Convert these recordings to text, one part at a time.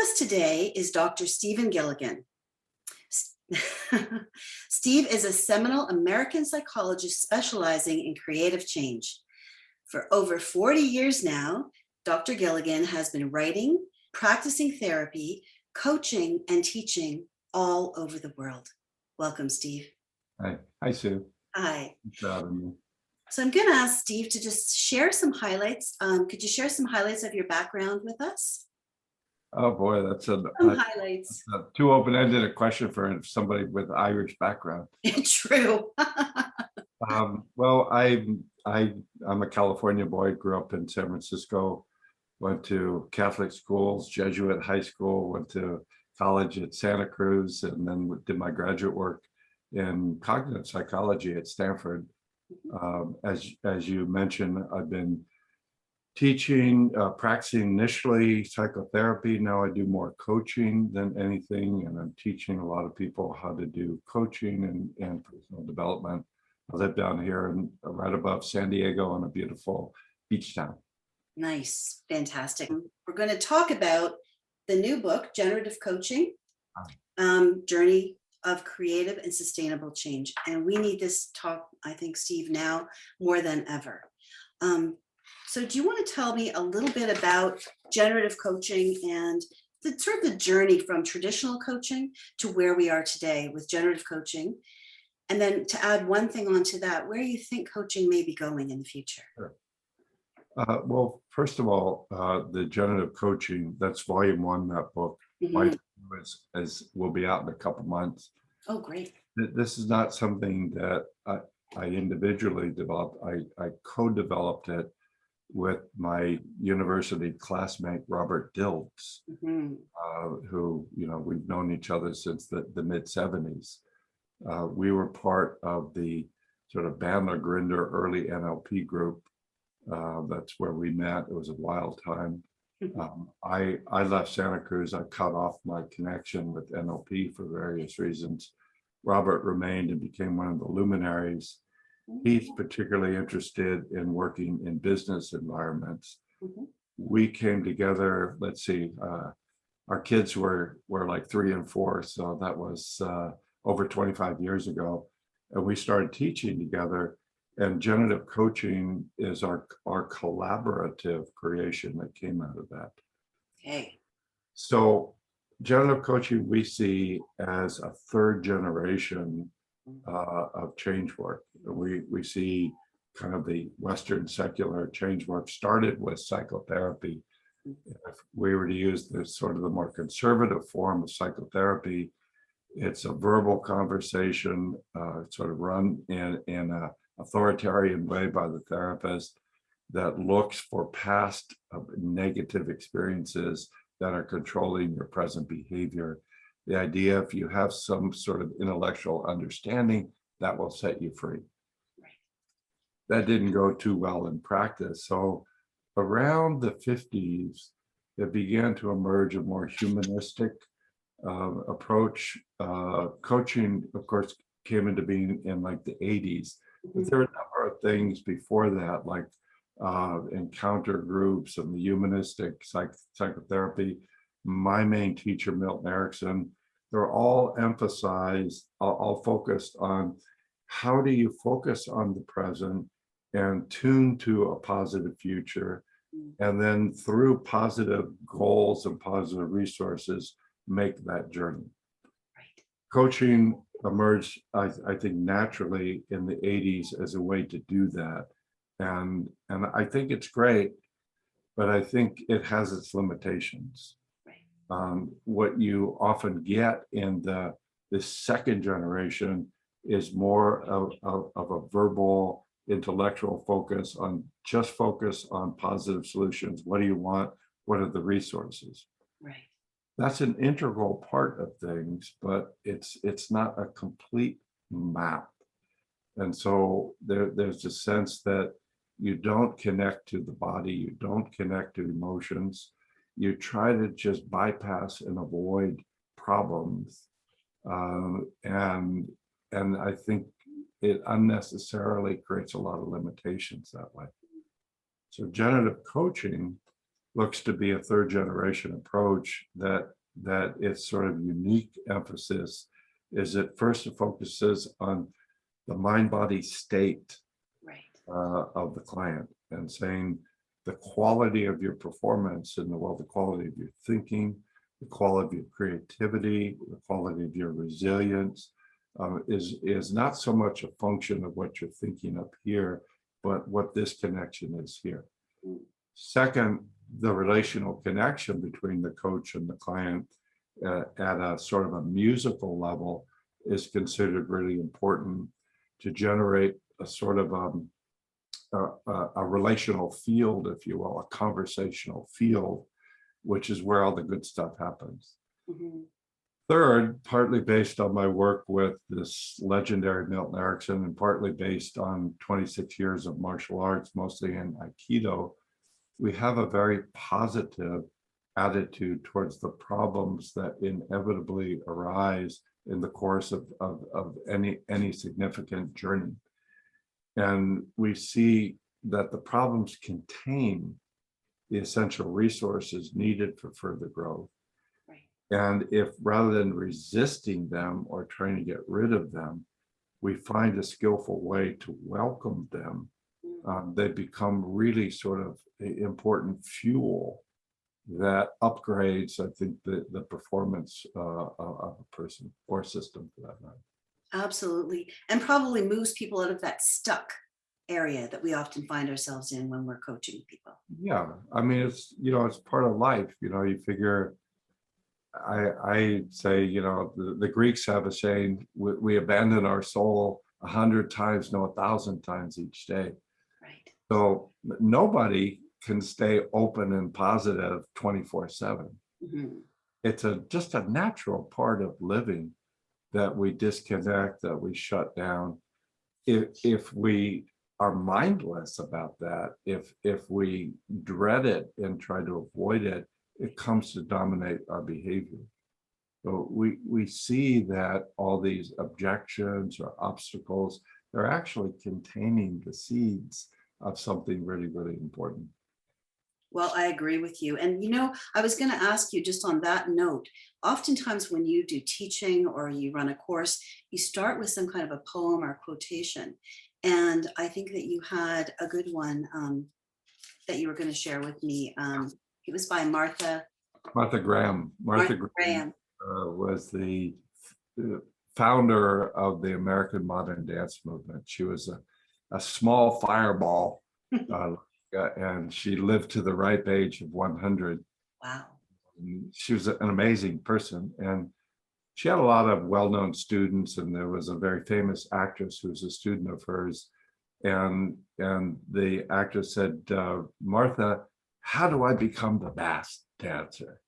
us today is Dr. Stephen Gilligan. S- Steve is a seminal American psychologist specializing in creative change. For over 40 years now, Dr. Gilligan has been writing, practicing therapy, coaching, and teaching all over the world. Welcome, Steve. Hi, Sue. Hi. Thanks for having me. So I'm going to ask Steve to just share some highlights. Could you share some highlights of your background with us? Oh boy, that's Some highlights. a too open-ended a question for somebody with Irish background. True. Well, I'm a California boy. Grew up in San Francisco. Went to Catholic schools, Jesuit high school. Went to college at Santa Cruz, and then did my graduate work in cognitive psychology at Stanford. As you mentioned, I've been teaching, practicing initially psychotherapy. Now I do more coaching than anything, and I'm teaching a lot of people how to do coaching and personal development. I live down here right above San Diego in a beautiful beach town. Nice. Fantastic. We're going to talk about the new book, Generative Coaching, Journey of Creative and Sustainable Change. And we need this talk, I think, Steve, now more than ever. So do you want to tell me a little bit about generative coaching and the sort of the journey from traditional coaching to where we are today with generative coaching? And then to add one thing onto that, where you think coaching may be going in the future? Sure. Well, first of all, the generative coaching, that's volume 1, that book. My will be out in a couple months. Oh, great. This is not something that I individually developed. I co-developed it with my university classmate, Robert Dilts, who, we've known each other since the mid-70s. We were part of the sort of Bandler Grinder early NLP group. That's where we met. It was a wild time. I left Santa Cruz. I cut off my connection with NLP for various reasons. Robert remained and became one of the luminaries. He's particularly interested in working in business environments. We came together, let's see, our kids were like 3 and 4, so that was over 25 years ago. And we started teaching together, and generative coaching is our collaborative creation that came out of that. Okay. So generative coaching we see as a third generation of change work. We see kind of the Western secular change work started with psychotherapy. If we were to use this sort of the more conservative form of psychotherapy, it's a verbal conversation, sort of run in an authoritarian way by the therapist that looks for past negative experiences that are controlling your present behavior. The idea, if you have some sort of intellectual understanding, that will set you free. That didn't go too well in practice. So around the 50s, it began to emerge a more humanistic approach. Coaching, of course, came into being in like the 80s. But there were a number of things before that, like encounter groups and the humanistic psychotherapy. My main teacher, Milton Erickson, they're all emphasized, all focused on how do you focus on the present and tune to a positive future, and then through positive goals and positive resources, make that journey. Coaching emerged, I think, naturally in the 80s as a way to do that. And I think it's great, but I think it has its limitations. What you often get in the second generation is more of a verbal, intellectual focus on positive solutions. What do you want? What are the resources? Right. That's an integral part of things, but it's not a complete map. And so there's a sense that you don't connect to the body, you don't connect to emotions. You try to just bypass and avoid problems. And I think it unnecessarily creates a lot of limitations that way. So generative coaching looks to be a third generation approach that its sort of unique emphasis is that first it focuses on the mind-body state Right. of the client and saying the quality of your performance and the quality of your thinking, the quality of creativity, the quality of your resilience is not so much a function of what you're thinking up here, but what this connection is here. Second, the relational connection between the coach and the client at a sort of a musical level is considered really important to generate a sort of a relational field, if you will, a conversational field, which is where all the good stuff happens. Mm-hmm. Third, partly based on my work with this legendary Milton Erickson and partly based on 26 years of martial arts, mostly in Aikido, we have a very positive attitude towards the problems that inevitably arise in the course of any significant journey. And we see that the problems contain the essential resources needed for further growth. Right. And if rather than resisting them or trying to get rid of them, we find a skillful way to welcome them, they become really sort of important fuel that upgrades, I think, the performance of a person or system for that matter. Absolutely. And probably moves people out of that stuck area that we often find ourselves in when we're coaching people. Yeah, I mean, it's part of life. You figure, I say, the Greeks have a saying, we abandon our soul 100 times, no, 1,000 times each day. Right. So nobody can stay open and positive 24/7. Mm-hmm. It's just a natural part of living that we disconnect, that we shut down. If we are mindless about that, if we dread it and try to avoid it, it comes to dominate our behavior. So we see that all these objections or obstacles, they're actually containing the seeds of something really, really important. Well, I agree with you. And, I was going to ask you just on that note, oftentimes when you do teaching or you run a course, you start with some kind of a poem or quotation. And I think that you had a good one that you were going to share with me. It was by Martha Graham. Martha Graham was the founder of the American modern dance movement. She was a small fireball, and she lived to the ripe age of 100. Wow. She was an amazing person, and she had a lot of well-known students, and there was a very famous actress who was a student of hers, and the actress said, Martha, how do I become the best dancer?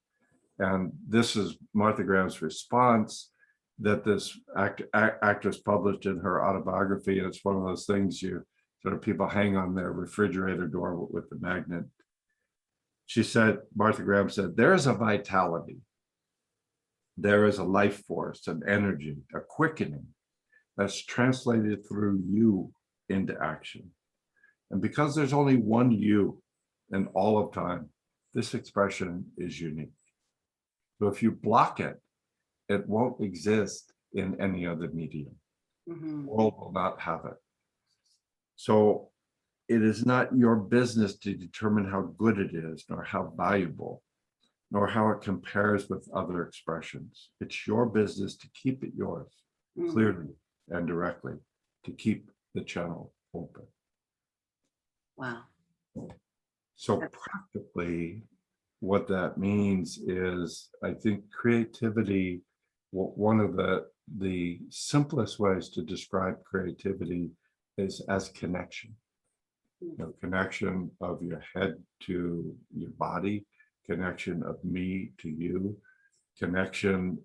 And this is Martha Graham's response that this actress published in her autobiography. And it's one of those things people hang on their refrigerator door with the magnet. Martha Graham said, there is a vitality, there is a life force, an energy, a quickening that's translated through you into action. And because there's only one you in all of time, this expression is unique. So if you block it, it won't exist in any other medium. Mm-hmm. The world will not have it. So it is not your business to determine how good it is, nor how valuable, nor how it compares with other expressions. It's your business to keep it yours, clearly and directly, to keep the channel open. Wow. So practically, what that means is, I think creativity, one of the simplest ways to describe creativity is as connection. Connection of your head to your body, connection of me to you, connection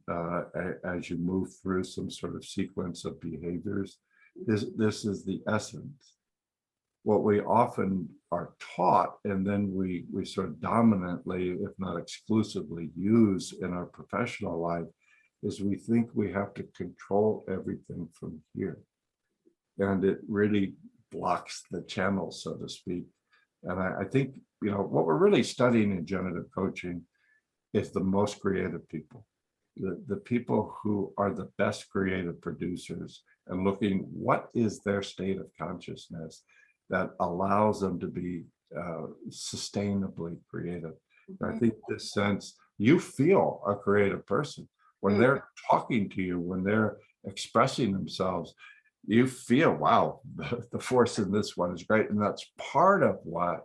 as you move through some sort of sequence of behaviors. This is the essence. What we often are taught, and then we sort of dominantly, if not exclusively, use in our professional life, is we think we have to control everything from here. And it really blocks the channel, so to speak. And I think what we're really studying in generative coaching is the most creative people, the people who are the best creative producers, and looking what is their state of consciousness that allows them to be sustainably creative. And I think this sense, you feel a creative person when they're talking to you, when they're expressing themselves. You feel, wow, the force in this one is great. And that's part of what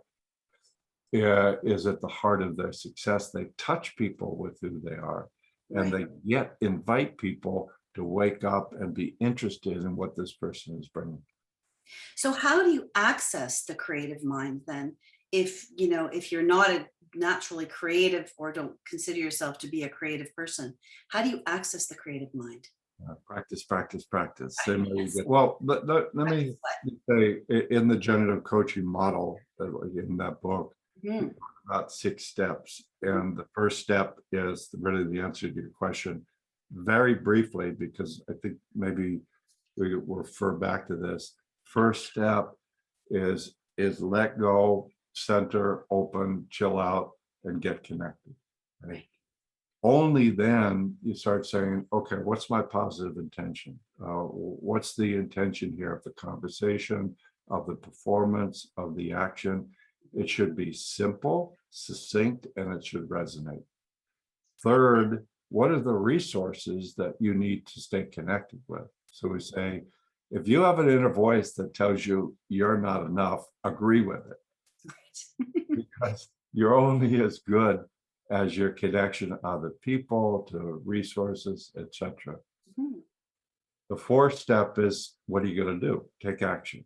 is at the heart of their success. They touch people with who they are, and they yet invite people to wake up and be interested in what this person is bringing. So how do you access the creative mind then? If you're not a naturally creative or don't consider yourself to be a creative person, how do you access the creative mind? Practice, practice, practice. Same way you Yes. get. Well, let me say, in the generative coaching model, in that book, Mhm. about 6 steps. And the first step is really the answer to your question. Very briefly, because I think maybe we will refer back to this. First step is let go, center, open, chill out, and get connected. Right? Only then you start saying, okay, what's my positive intention? What's the intention here of the conversation, of the performance, of the action? It should be simple, succinct, and it should resonate. Third, what are the resources that you need to stay connected with? So we say, if you have an inner voice that tells you you're not enough, agree with it, Right. because you're only as good as your connection to other people, to resources, etc. Mhm. The fourth step is, what are you going to do? Take action.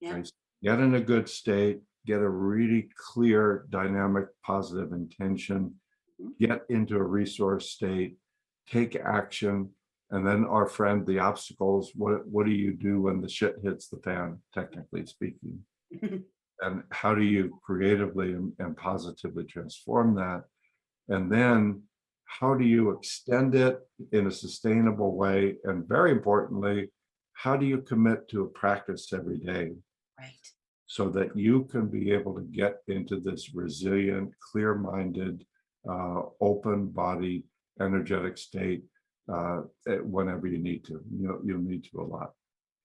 Yeah. Right? Get in a good state, get a really clear, dynamic, positive intention, Mhm. get into a resource state, take action, and then our friend, the obstacles, what do you do when the shit hits the fan, technically speaking? And how do you creatively and positively transform that? And then how do you extend it in a sustainable way? And very importantly, how do you commit to a practice every day Right. so that you can be able to get into this resilient, clear-minded, open-bodied, energetic state whenever you need to. You'll need to a lot.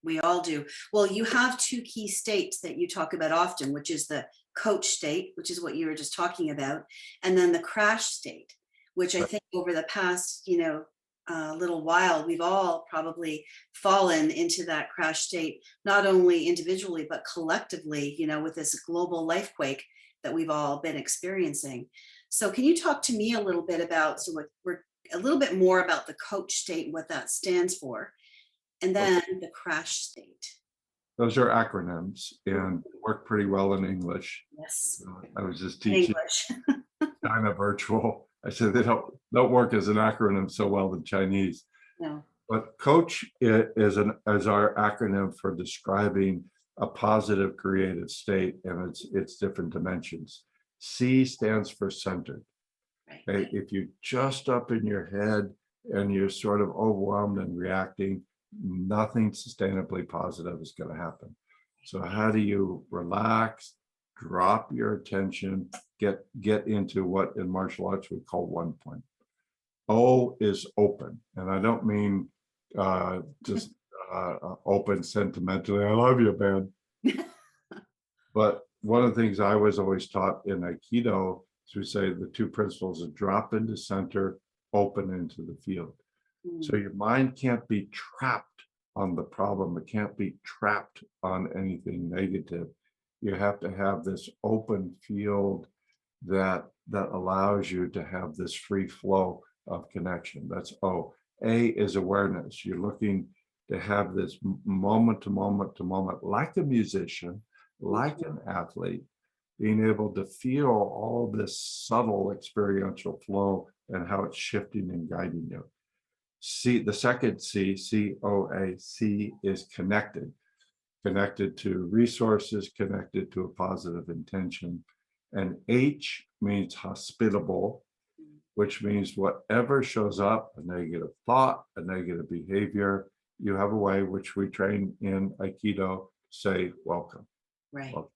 We all do. Well, you have two key states that you talk about often, which is the coach state, which is what you were just talking about, and then the crash state, which I think over the past, little while, we've all probably fallen into that crash state, not only individually, but collectively, with this global life quake that we've all been experiencing. So can you talk to me a little bit about, so we're a little bit more about the coach state, what that stands for, and then the crash state. Those are acronyms and work pretty well in English. Yes, I was just in teaching English. China virtual. I said they don't work as an acronym so well in Chinese. No. But coach is our acronym for describing a positive creative state and its different dimensions. C stands for centered. Right. Okay? If you're just up in your head and you're sort of overwhelmed and reacting, nothing sustainably positive is going to happen. So how do you relax, drop your attention, get into what in martial arts we call 1 point. O is open, and I don't mean just open sentimentally. I love you, man. But one of the things I was always taught in Aikido is we say the 2 principles of drop into center, open into the field. So your mind can't be trapped on the problem. It can't be trapped on anything negative. You have to have this open field that allows you to have this free flow of connection. That's O. A is awareness. You're looking to have this moment to moment to moment, like a musician, like an athlete, being able to feel all this subtle experiential flow and how it's shifting and guiding you. C, the second C, COA, C is connected to resources, connected to a positive intention. And H means hospitable, which means whatever shows up, a negative thought, a negative behavior, you have a way which we train in Aikido, say welcome. Right. Welcome.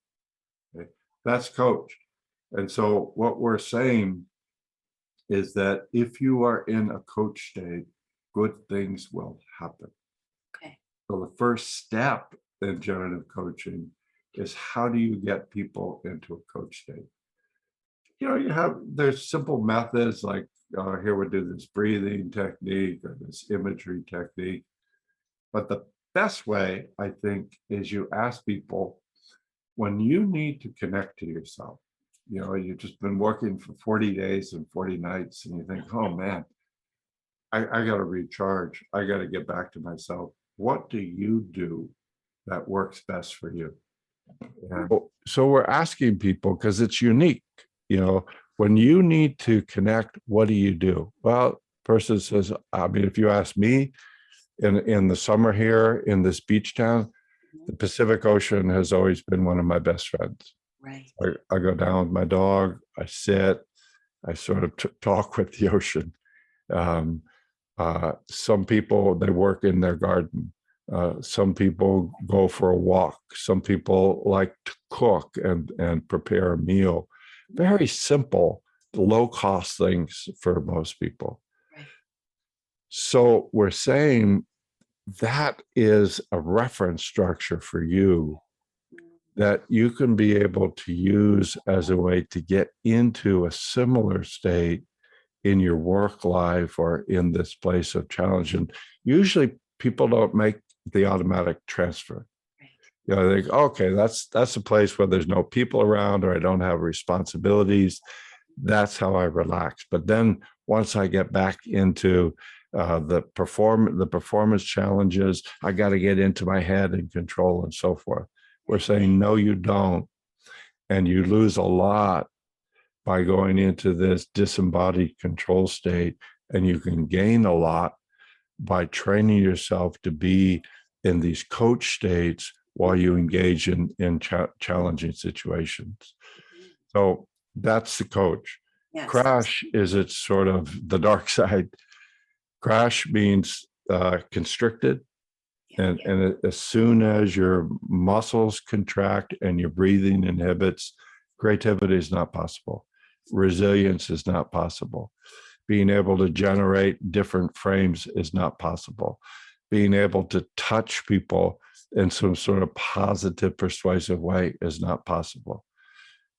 Okay. That's coach. And so what we're saying is that if you are in a coach state, good things will happen. Okay. So the first step in generative coaching is how do you get people into a coach state? There's simple methods like here we do this breathing technique or this imagery technique. But the best way, I think, is you ask people when you need to connect to yourself. You've just been working for 40 days and 40 nights, and you think, oh man, I got to recharge. I got to get back to myself. What do you do that works best for you? So we're asking people because it's unique. When you need to connect, what do you do? Well, person says, I mean, if you ask me, in the summer here in this beach town, the Pacific Ocean has always been one of my best friends. Right. I go down with my dog, I sit, I sort of talk with the ocean. Some people, they work in their garden. Some people go for a walk. Some people like to cook and prepare a meal. Very simple, low cost things for most people. Right. So we're saying that is a reference structure for you that you can be able to use as a way to get into a similar state in your work life or in this place of challenge. And usually people don't make the automatic transfer. They think, okay, that's a place where there's no people around or I don't have responsibilities. That's how I relax. But then once I get back into the performance challenges, I got to get into my head and control and so forth. We're saying, no, you don't. And you lose a lot by going into this disembodied control state. And you can gain a lot by training yourself to be in these coach states while you engage in challenging situations. So that's the coach. Yes. Crash is it's sort of the dark side. Crash means constricted. And as soon as your muscles contract and your breathing inhibits, creativity is not possible. Resilience is not possible. Being able to generate different frames is not possible. Being able to touch people in some sort of positive, persuasive way is not possible.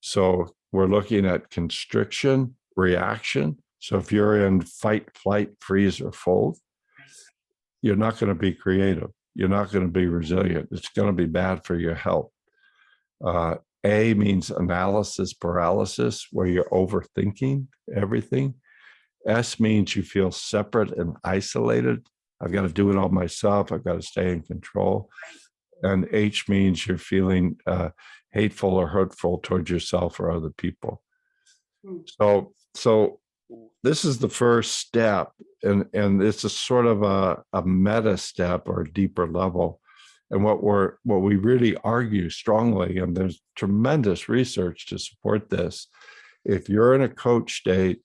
So we're looking at constriction, reaction. So if you're in fight, flight, freeze, or fold, you're not going to be creative. You're not going to be resilient. It's going to be bad for your health. A means analysis paralysis, where you're overthinking everything. S means you feel separate and isolated. I've got to do it all myself. I've got to stay in control. And H means you're feeling hateful or hurtful towards yourself or other people. So this is the first step, and it's a sort of a meta step or a deeper level. And what we really argue strongly, and there's tremendous research to support this, if you're in a coach state,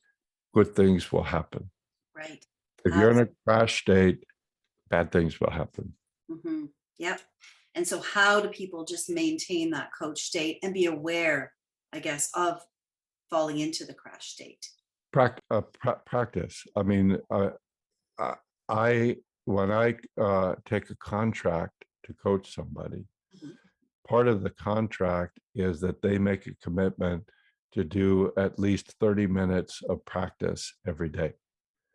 good things will happen. Right. If you're in a crash state, bad things will happen. Mm-hmm. Yep. And so how do people just maintain that coach state and be aware, I guess, of falling into the crash state? Practice. I mean, when I take a contract to coach somebody, part of the contract is that they make a commitment to do at least 30 minutes of practice every day.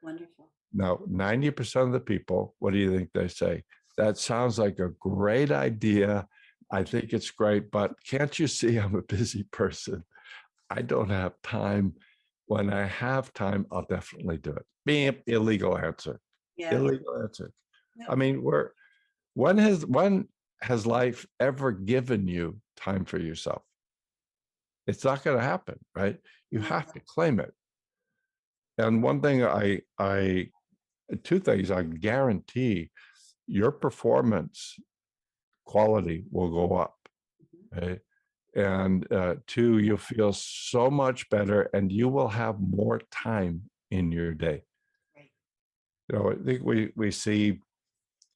Wonderful. Now, 90% of the people, what do you think they say? That sounds like a great idea. I think it's great, but can't you see I'm a busy person? I don't have time. When I have time, I'll definitely do it. Being illegal answer. Yeah. Illegal answer. Yep. I mean, when has life ever given you time for yourself? It's not going to happen, right? You have to claim it. And one thing two things I guarantee, your performance quality will go up. Okay? And two, you'll feel so much better and you will have more time in your day. Right. I think we see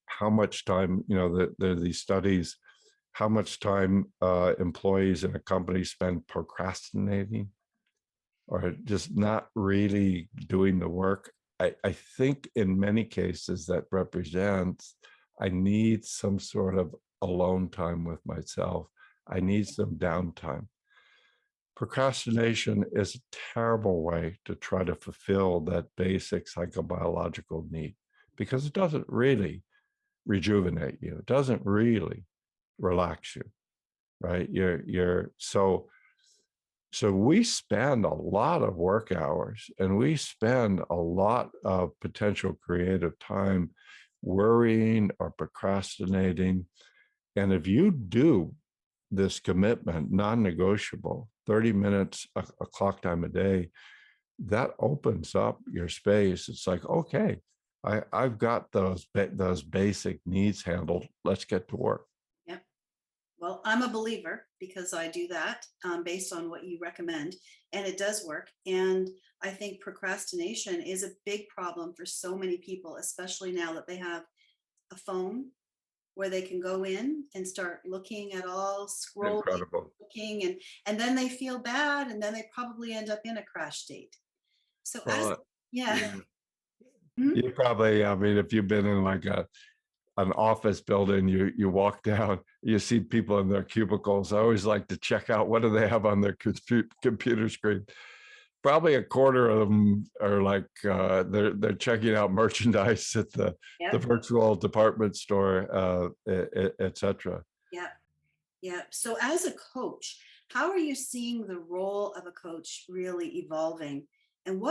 how much time, there are these studies, how much time employees in a company spend procrastinating. or just not really doing the work. I think in many cases that represents I need some sort of alone time with myself. I need some downtime. Procrastination is a terrible way to try to fulfill that basic psychobiological need because it doesn't really rejuvenate you. It doesn't really relax you, right? So we spend a lot of work hours and we spend a lot of potential creative time worrying or procrastinating. And if you do this commitment, non-negotiable, 30 minutes, a clock time a day, that opens up your space. It's like, okay, I've got those basic needs handled. Let's get to work. Yep. Well, I'm a believer because I do that based on what you recommend, and it does work. And I think procrastination is a big problem for so many people, especially now that they have a phone where they can go in and start looking at all, scrolling, Incredible. looking, and then they feel bad, and then they probably end up in a crash state. So as Well, yeah. yeah, Mhm. you probably, I mean, if you've been in like an office building, you walk down, you see people in their cubicles. I always like to check out what do they have on their computer screen. Probably a quarter of them are like they're checking out merchandise at the Yep. virtual department store, etc. Yep. Yep. So as a coach, how are you seeing the role of a coach really evolving? And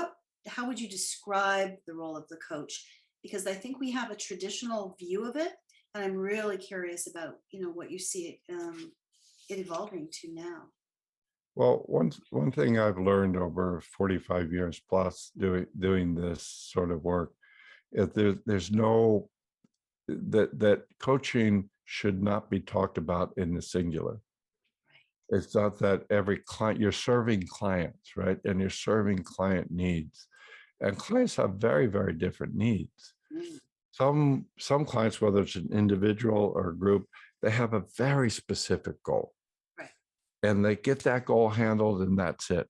how would you describe the role of the coach? Because I think we have a traditional view of it, and I'm really curious about, what you see it evolving to now. Well, one thing I've learned over 45 years plus doing this sort of work is there's no that coaching should not be talked about in the singular. It's not that every client, you're serving clients, right? And you're serving client needs. And clients have very, very different needs. Mm, Some clients, whether it's an individual or a group, they have a very specific goal. right. And they get that goal handled and that's it.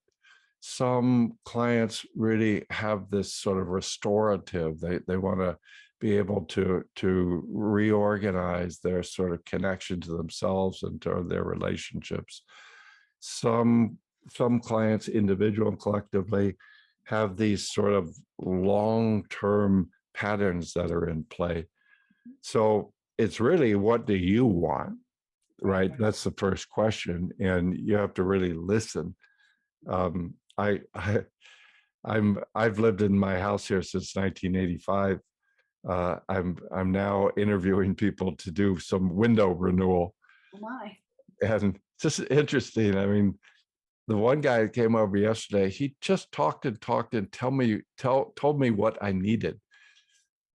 Some clients really have this sort of restorative. They want to be able to reorganize their sort of connection to themselves and to their relationships. Some some clients, individual and collectively, have these sort of long-term patterns that are in play. So it's really, what do you want? Right? That's the first question, and you have to really listen. Um, I've lived in my house here since 1985. I'm now interviewing people to do some window renewal, Oh my. and it's just interesting. I mean, the one guy that came over yesterday, he just talked and talked and told me what I needed,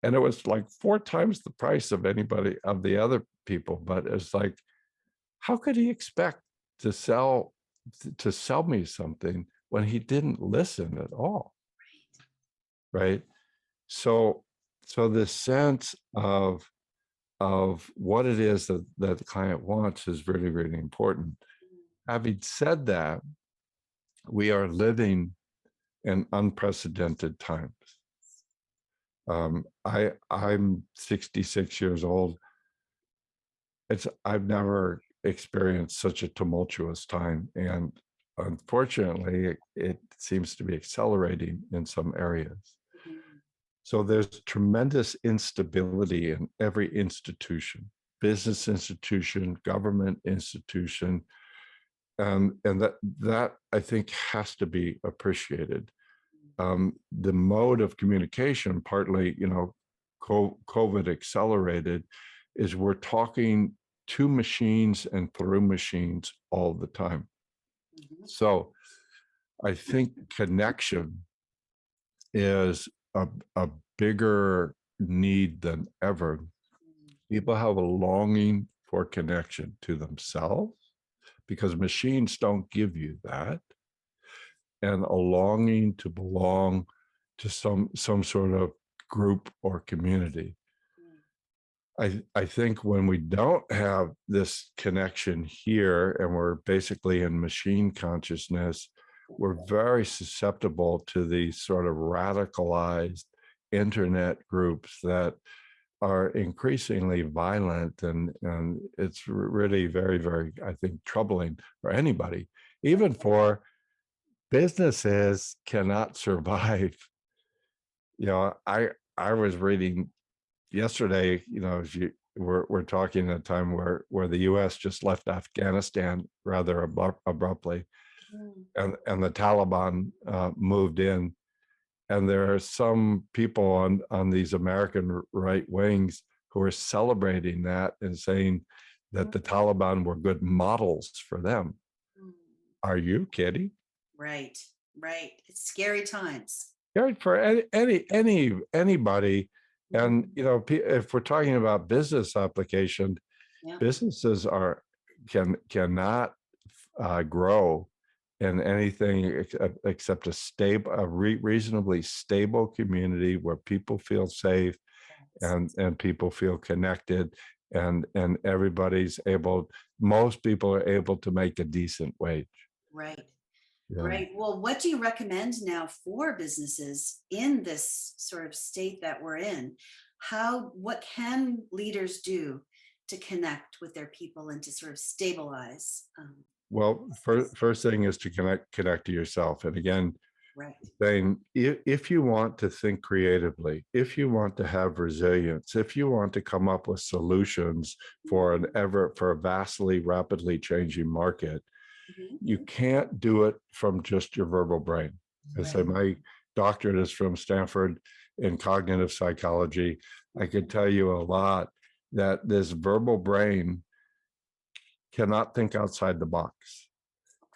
and it was like 4 times the price of anybody of the other people. But it's like, how could he expect to sell me something when he didn't listen at all? Right. So this sense of what it is that the client wants is really, really important. Having said that, we are living in unprecedented times. I'm 66 years old. I've never experienced such a tumultuous time, and unfortunately, it seems to be accelerating in some areas. Mhm. So there's tremendous instability in every institution, business institution, government institution, and that I think has to be appreciated. The mode of communication, partly, COVID accelerated, is we're talking to machines and through machines all the time. Mhm. So I think connection is a bigger need than ever. People have a longing for connection to themselves because machines don't give you that, and a longing to belong to some sort of group or community. I think when we don't have this connection here and we're basically in machine consciousness, we're very susceptible to these sort of radicalized internet groups that are increasingly violent, and it's really very, very, I think, troubling for anybody, even for businesses cannot survive. I was reading yesterday, as we're talking at a time where the US just left Afghanistan rather abruptly, Mm. and the Taliban moved in, and there are some people on these American right wings who are celebrating that and saying that the Taliban were good models for them. Mm. Are you kidding? Right, right. It's scary times. Yeah, for anybody. And if we're talking about business application, Yeah. businesses cannot grow in anything except a reasonably stable community where people feel safe and people feel connected, and most people are able to make a decent wage. Right. Yeah. Right. Well, what do you recommend now for businesses in this sort of state that we're in? What can leaders do to connect with their people and to sort of stabilize? Well, first thing is to connect to yourself. And again, Right. saying if you want to think creatively, if you want to have resilience, if you want to come up with solutions for a vastly rapidly changing market, Mhm. you can't do it from just your verbal brain. I say Right. my doctorate is from Stanford in cognitive psychology. I could tell you a lot that this verbal brain cannot think outside the box.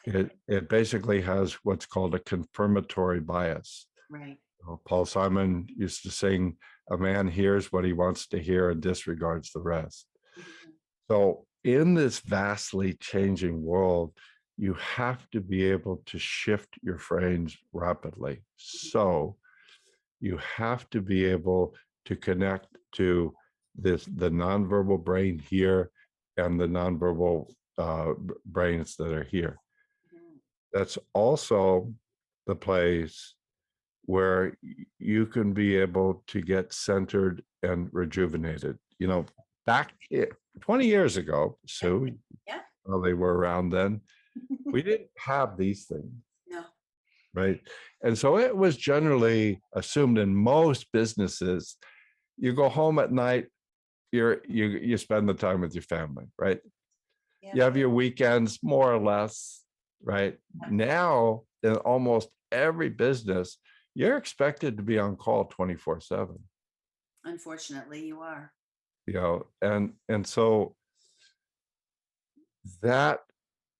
Okay. It basically has what's called a confirmatory bias. Right. Paul Simon used to sing, "A man hears what he wants to hear and disregards the rest." Mhm. So, in this vastly changing world, you have to be able to shift your frames rapidly. So, you have to be able to connect to the nonverbal brain here and the nonverbal brains that are here. Mhm. That's also the place where you can be able to get centered and rejuvenated. Back 20 years ago, Yeah. Sue, Yeah. well, they were around then, we didn't have these things, No. right? And so it was generally assumed in most businesses, you go home at night, you spend the time with your family, right? Yeah. You have your weekends more or less, right? Now, in almost every business, you're expected to be on call 24/7. Unfortunately, you are. And so that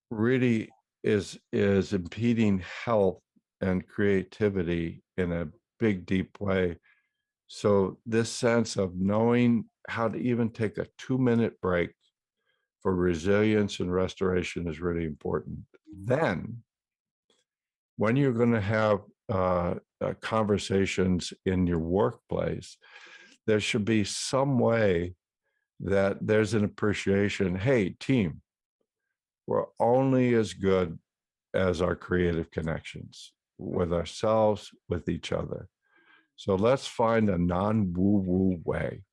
really is impeding health and creativity in a big, deep way. So this sense of knowing how to even take a 2-minute break for resilience and restoration is really important. Then, when you're going to have conversations in your workplace, there should be some way that there's an appreciation. Hey, team, we're only as good as our creative connections with ourselves, with each other. So let's find a non-woo-woo way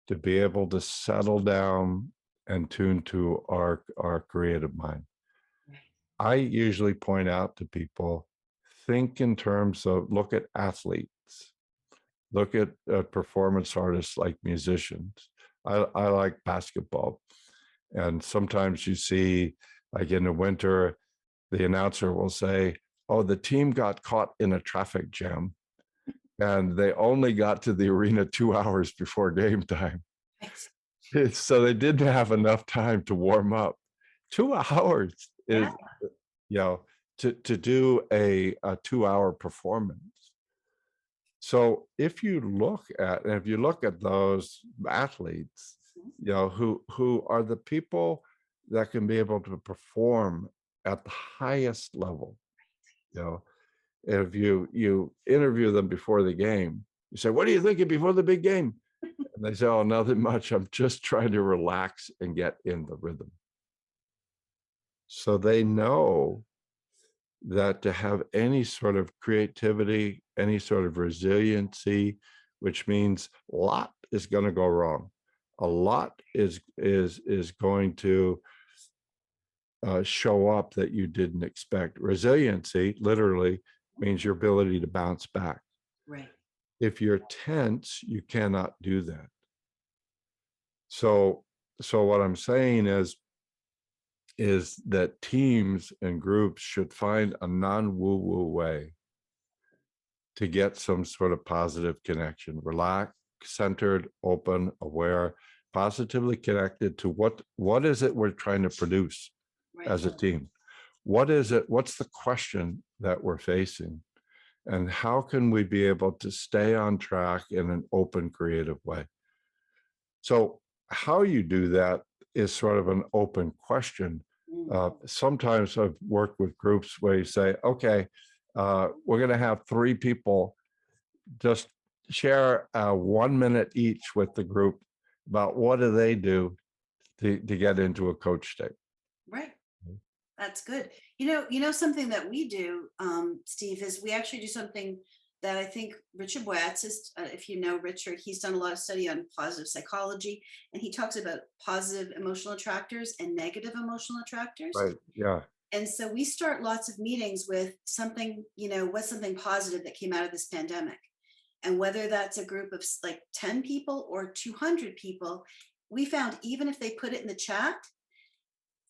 to be able to settle down and tune to our creative mind. I usually point out to people, think in terms of, look at athletes, look at performance artists like musicians. I like basketball. And sometimes you see, like in the winter, the announcer will say, "Oh, the team got caught in a traffic jam and they only got to the arena 2 hours before game time." So they didn't have enough time to warm up. 2 hours Yeah. is, you know, to do a 2 hour performance. So if you look at those athletes, who are the people that can be able to perform at the highest level, you know, if you interview them before the game, you say, "What are you thinking before the big game?" And they say, "Oh, nothing much. I'm just trying to relax and get in the rhythm." So they know that to have any sort of creativity, any sort of resiliency, which means a lot is going to go wrong. A lot is going to show up that you didn't expect. Resiliency literally means your ability to bounce back. Right. If you're tense, you cannot do that. So what I'm saying is that teams and groups should find a non-woo-woo way to get some sort of positive connection, relaxed, centered, open, aware, positively connected to what is it we're trying to produce as a team? What is it? What's the question that we're facing? And how can we be able to stay on track in an open, creative way? So how you do that is sort of an open question. Sometimes I've worked with groups where you say, okay, we're going to have 3 people just share 1 minute each with the group about what do they do to get into a coach state. Right. That's good. You know, something that we do, Steve, is we actually do something that I think Richard Watts is, if you know Richard, he's done a lot of study on positive psychology, and he talks about positive emotional attractors and negative emotional attractors. Right. Yeah. And so we start lots of meetings with something, what's something positive that came out of this pandemic. And whether that's a group of like 10 people or 200 people, we found even if they put it in the chat,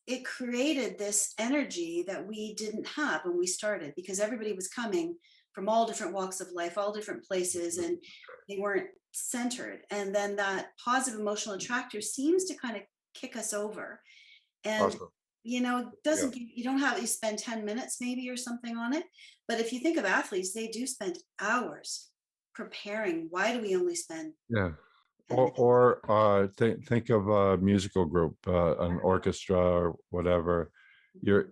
it created this energy that we didn't have when we started, because everybody was coming from all different walks of life, all different places, and they weren't centered. And then that positive emotional attractor seems to kind of kick us over. And Awesome. it doesn't, you don't have, you spend 10 minutes maybe or something on it. But if you think of athletes, they do spend hours preparing. Why do we only spend? Yeah. Or think of a musical group, an orchestra or whatever. You're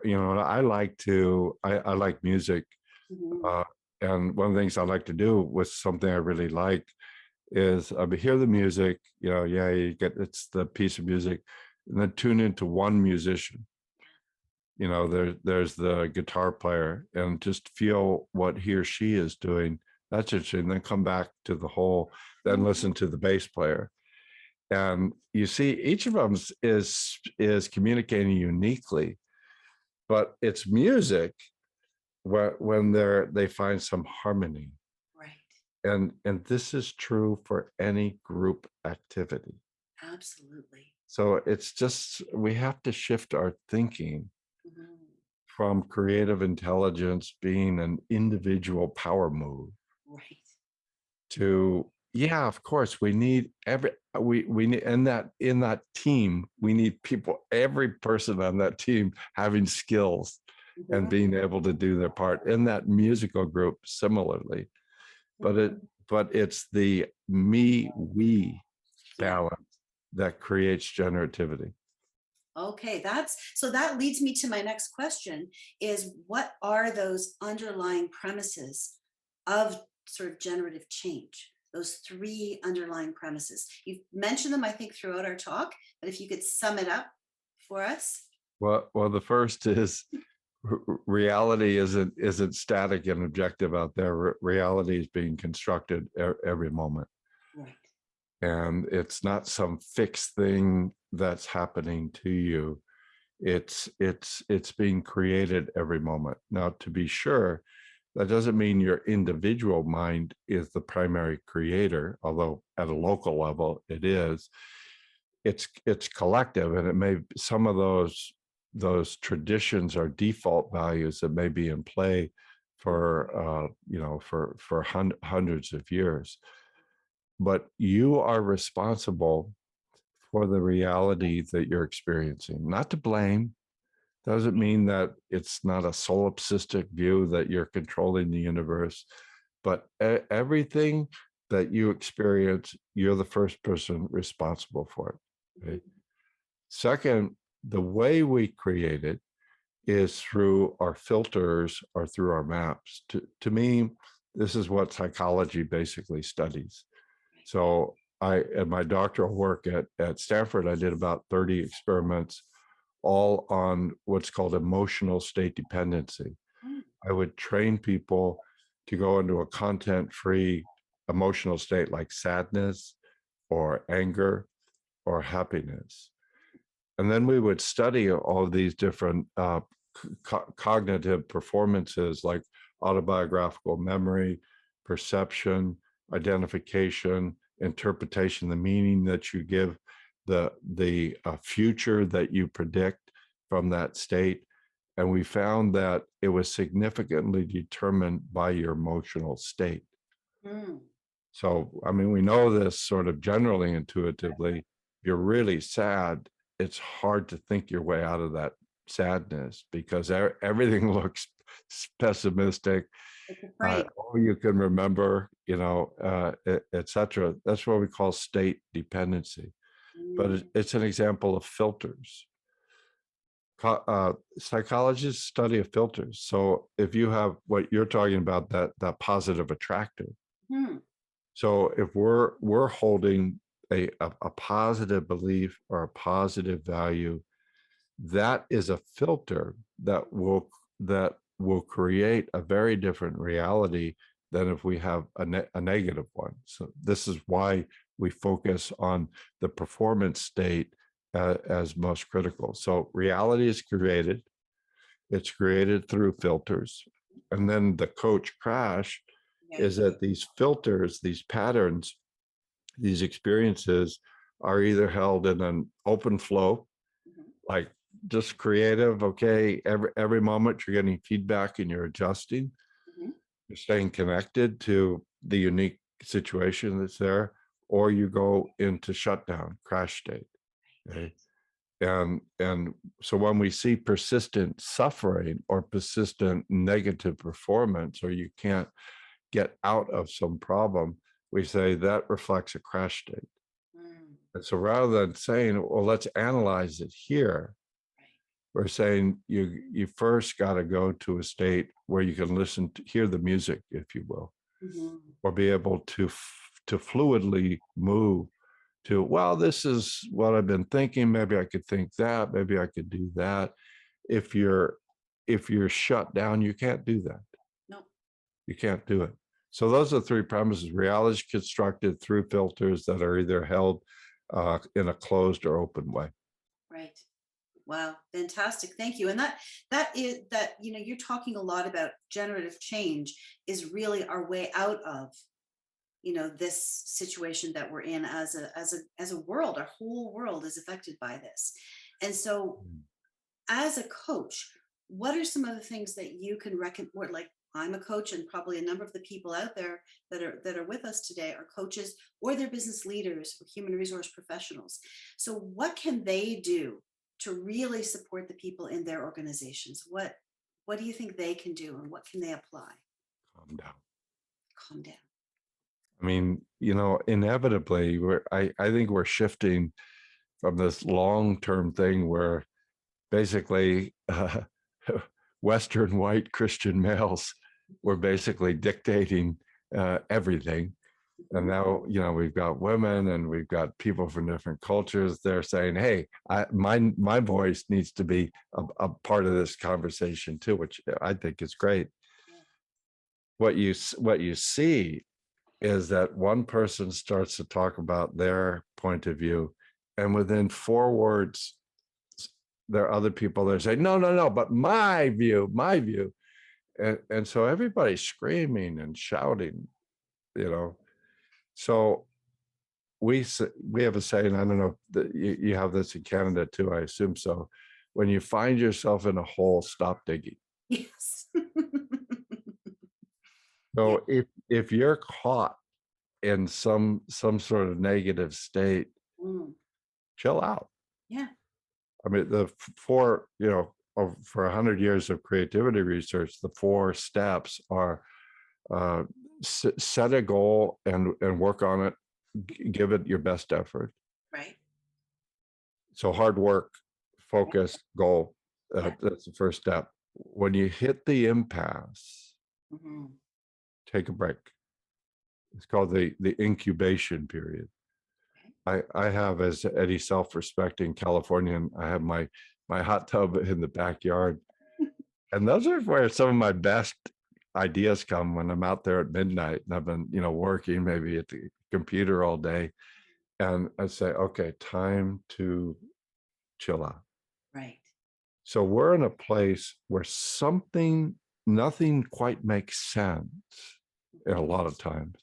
I like music. And one of the things I like to do with something I really like is hear the music, you get, it's the piece of music, and then tune into one musician. There's the guitar player, and just feel what he or she is doing. That's interesting. Then come back to the whole, then listen to the bass player. And you see each of them is communicating uniquely, but it's music when they find some harmony. Right. And this is true for any group activity. Absolutely. So it's just, we have to shift our thinking from creative intelligence being an individual power move. Right. To, yeah, of course, we need we need, in that team, we need people, every person on that team having skills and being able to do their part. In that musical group, similarly, but it's the we balance that creates generativity. Okay, so that leads me to my next question is, what are those underlying premises of sort of generative change? Those 3 underlying premises. You've mentioned them, I think, throughout our talk, but if you could sum it up for us. Well, the first is reality isn't static and objective out there. Reality is being constructed every moment. Right. And it's not some fixed thing that's happening to you. It's being created every moment. Now, to be sure, that doesn't mean your individual mind is the primary creator, although at a local level it is. It's collective, and it may, some of those traditions are default values that may be in play for hundreds of years. But you are responsible for the reality that you're experiencing. Not to blame. Doesn't mean that it's not a solipsistic view that you're controlling the universe, but everything that you experience, you're the first person responsible for it. Okay? Second, the way we create it is through our filters or through our maps. To me, this is what psychology basically studies. So in my doctoral work at Stanford, I did about 30 experiments all on what's called emotional state dependency. Mm. I would train people to go into a content-free emotional state like sadness or anger or happiness. And then we would study all of these different cognitive performances like autobiographical memory, perception, identification, interpretation, the meaning that you give, the future that you predict from that state. And we found that it was significantly determined by your emotional state. Mm. So, I mean, we know this sort of generally intuitively. If you're really sad, it's hard to think your way out of that sadness because everything looks pessimistic. Right. All you can remember, et cetera. That's what we call state dependency. But Mm. it's an example of filters. Psychologists study of filters. So if you have what you're talking about, that positive attractive. Mm. So if we're holding a positive belief or a positive value, that is a filter that will create a very different reality than if we have a negative one. So this is why we focus on the performance state as most critical. So reality is created. It's created through filters. And then the coach crash Okay. is that these filters, these patterns, these experiences are either held in an open flow, Mhm. like just creative, okay, every moment you're getting feedback and you're adjusting, Mhm. you're staying connected to the unique situation that's there, or you go into shutdown, crash state. Okay. And so when we see persistent suffering or persistent negative performance, or you can't get out of some problem, we say that reflects a crash state. Mm. And so rather than saying, well, let's analyze it here, Right. we're saying you first got to go to a state where you can listen to hear the music, if you will, Mhm. or be able to fluidly move to, well, this is what I've been thinking. Maybe I could think that, maybe I could do that. If you're shut down, you can't do that. No. You can't do it. So those are the three premises. Reality is constructed through filters that are either held in a closed or open way. Right. Wow, fantastic. Thank you. And that is that, you're talking a lot about generative change is really our way out of, this situation that we're in as a world. Our whole world is affected by this. And so as a coach, what are some of the things that you can recommend? Like, I'm a coach, and probably a number of the people out there that are with us today are coaches, or they're business leaders or human resource professionals. So what can they do to really support the people in their organizations? What do you think they can do, and what can they apply? Calm down. Calm down. I mean, inevitably, I think we're shifting from this long-term thing where basically Western white Christian males were basically dictating everything. And Mhm. now, we've got women and we've got people from different cultures. They're saying, hey, my voice needs to be a part of this conversation too, which I think is great. Yeah. What you see is that one person starts to talk about their point of view, and within 4 words, there are other people that say, no, no, no, but my view, my view. And so everybody's screaming and shouting, you know. So we have a saying, I don't know that you have this in Canada too, I assume so. When you find yourself in a hole, stop digging. Yes. Yeah. So if you're caught in some sort of negative state, Mm. chill out. Yeah. I mean, for 100 years of creativity research, the 4 steps are uh, set a goal and work on it, give it your best effort. Right. So hard work, Right. focus, goal. Yeah. That's the first step. When you hit the impasse, Mhm. take a break. It's called the incubation period. Okay. I have, as any self-respecting Californian, I have my my hot tub in the backyard. And those are where some of my best ideas come, when I'm out there at midnight and I've been, working maybe at the computer all day. And I say, okay, time to chill out. Right. So we're in a place where nothing quite makes sense a lot of times.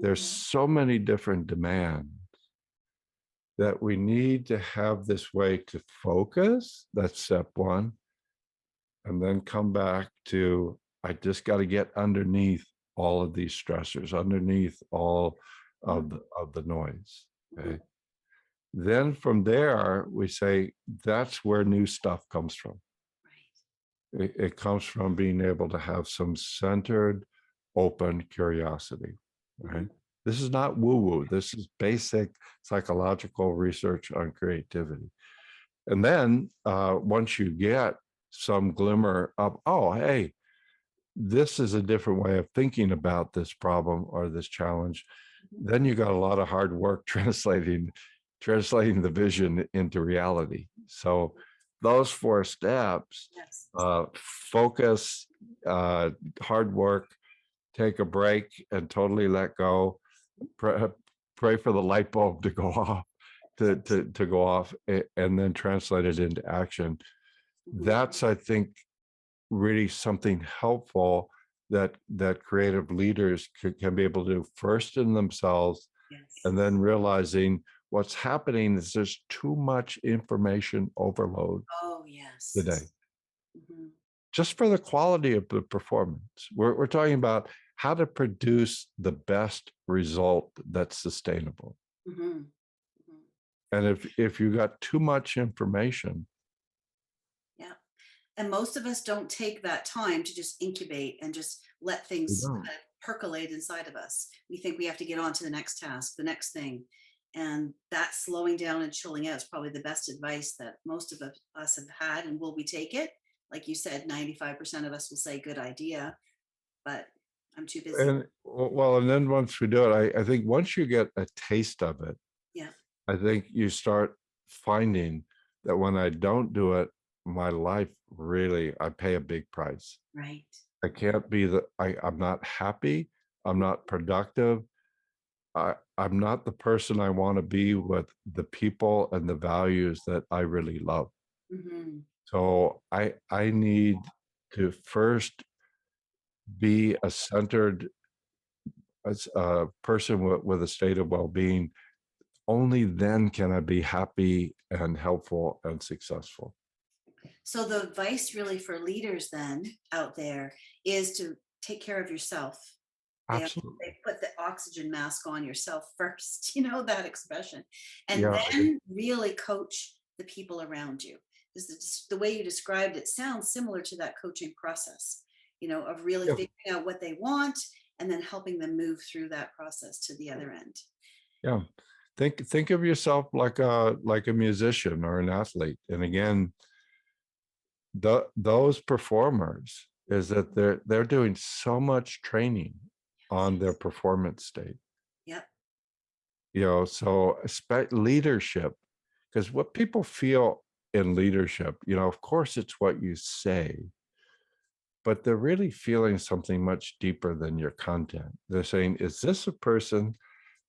There's so many different demands that we need to have this way to focus. That's step one. And then come back to, I just got to get underneath all of these stressors, underneath all of the noise. Okay. Then from there, we say that's where new stuff comes from. Right. It comes from being able to have some centered, open curiosity. Right. This is not woo-woo. This is basic psychological research on creativity. And then once you get some glimmer of, oh, hey, this is a different way of thinking about this problem or this challenge, then you got a lot of hard work translating the vision into reality. So those 4 steps, Yes. focus, hard work, take a break and totally let go, pray for the light bulb to go off, to go off, and then translate it into action. That's, I think, really something helpful that creative leaders can be able to do first in themselves. Yes. And then realizing what's happening is there's too much information overload. Oh, yes. Today. Just for the quality of the performance. We're talking about how to produce the best result that's sustainable. And if you got too much information. Yeah. And most of us don't take that time to just incubate and just let things kind of percolate inside of us. We think we have to get on to the next task, the next thing. And that slowing down and chilling out is probably the best advice that most of us have had. And will we take it? Like you said, 95% of us will say good idea, but I'm too busy. And then once we do it, I think once you get a taste of it, I think you start finding that when I don't do it, my life really, I pay a big price. Right. I can't be I'm not happy. I'm not productive. I'm not the person I want to be with the people and the values that I really love. So I need to first be a centered person with a state of well-being. Only then can I be happy and helpful and successful. So the advice really for leaders then out there is to take care of yourself. Absolutely. They put the oxygen mask on yourself first, that expression, and Yeah. then really coach the people around you. The way you described it sounds similar to that coaching process, of really figuring out what they want and then helping them move through that process to the other end. Yeah. Think of yourself like a musician or an athlete. And again, those performers is that they're doing so much training on their performance state. Yep. So leadership, because what people feel in leadership, of course it's what you say, but they're really feeling something much deeper than your content. They're saying, is this a person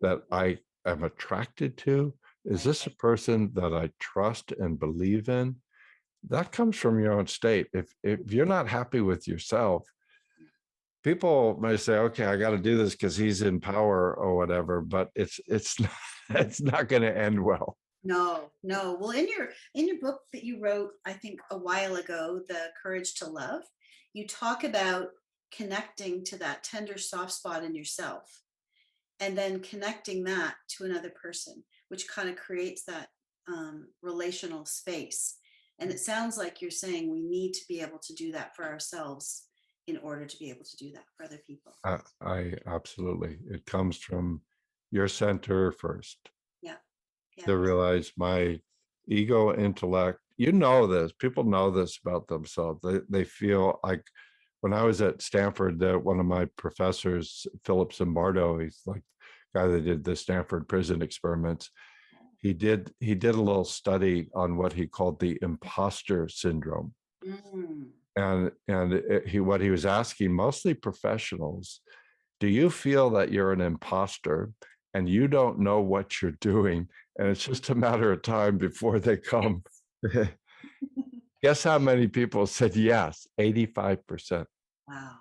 that I am attracted to? Is this a person that I trust and believe in? That comes from your own state. If you're not happy with yourself, people may say, okay, I got to do this because he's in power or whatever, but it's not going to end well. No. Well, in your book that you wrote, I think a while ago, The Courage to Love, you talk about connecting to that tender soft spot in yourself and then connecting that to another person, which kind of creates that relational space. And it sounds like you're saying we need to be able to do that for ourselves in order to be able to do that for other people. I absolutely. It comes from your center first. Yeah. To realize my ego, intellect, this, people know this about themselves. They feel like, when I was at Stanford, one of my professors, Philip Zimbardo, he's like the guy that did the Stanford prison experiments. he did a little study on what he called the imposter syndrome. Mm. What he was asking mostly professionals, do you feel that you're an imposter and you don't know what you're doing and it's just a matter of time before they come? Guess how many people said yes? 85%. Wow.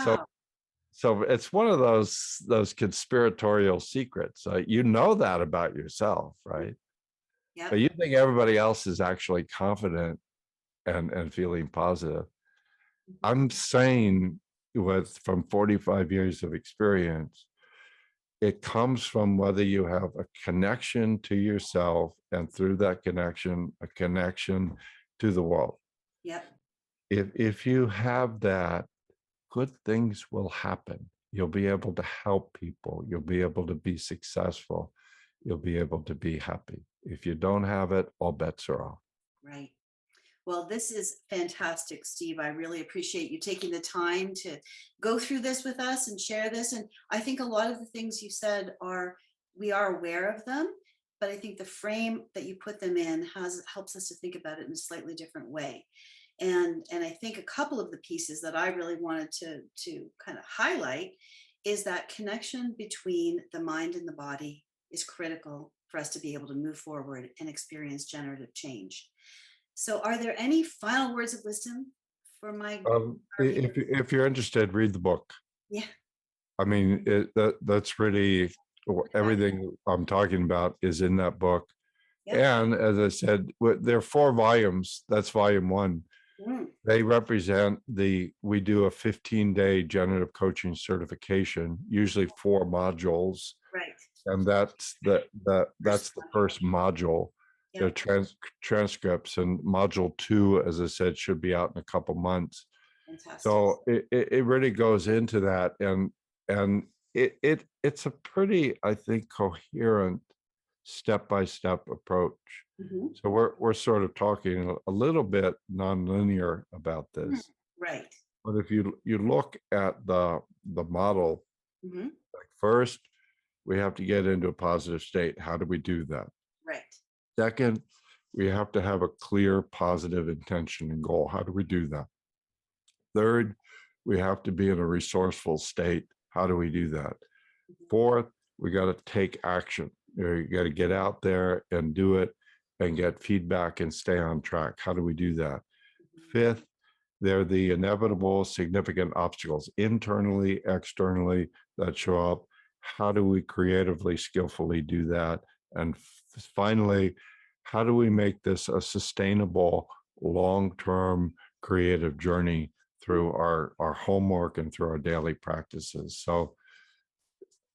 So Wow. so it's one of those conspiratorial secrets. You know that about yourself, right? But Yep. you think everybody else is actually confident and feeling positive. I'm saying from 45 years of experience, it comes from whether you have a connection to yourself and through that connection, a connection to the world. Yep. If you have that, good things will happen. You'll be able to help people. You'll be able to be successful. You'll be able to be happy. If you don't have it, all bets are off. Right. Well, this is fantastic, Steve. I really appreciate you taking the time to go through this with us and share this. And I think a lot of the things you said we are aware of them, but I think the frame that you put them in helps us to think about it in a slightly different way. And I think a couple of the pieces that I really wanted to kind of highlight is that connection between the mind and the body is critical for us to be able to move forward and experience generative change. So are there any final words of wisdom for our viewers? If you're interested, read the book. Yeah. I mean, that's really everything I'm talking about is in that book. Yep. And as I said, there are 4 volumes. That's volume 1. Mm. They represent we do a 15-day generative coaching certification, usually 4 modules. Right. And that's the first module. Yep. The transcripts, and module 2, as I said, should be out in a couple months. Fantastic. So it really goes into that, and it's a pretty, I think, coherent step-by-step approach. Mm-hmm. So we're sort of talking a little bit nonlinear about this. Right. But if you look at the model, Mm-hmm. like first, we have to get into a positive state. How do we do that? Right. Second, we have to have a clear positive intention and goal. How do we do that? Third, we have to be in a resourceful state. How do we do that? Mm-hmm. Fourth, we got to take action. You got to get out there and do it and get feedback and stay on track. How do we do that? Mm-hmm. Fifth, they're the inevitable significant obstacles internally, externally that show up. How do we creatively, skillfully do that? And finally, how do we make this a sustainable, long-term creative journey through our homework and through our daily practices? So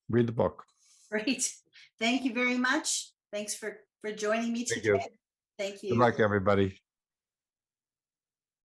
read the book. Great. Thank you very much. Thanks for joining me Thank today. you. Thank Good you. luck, everybody.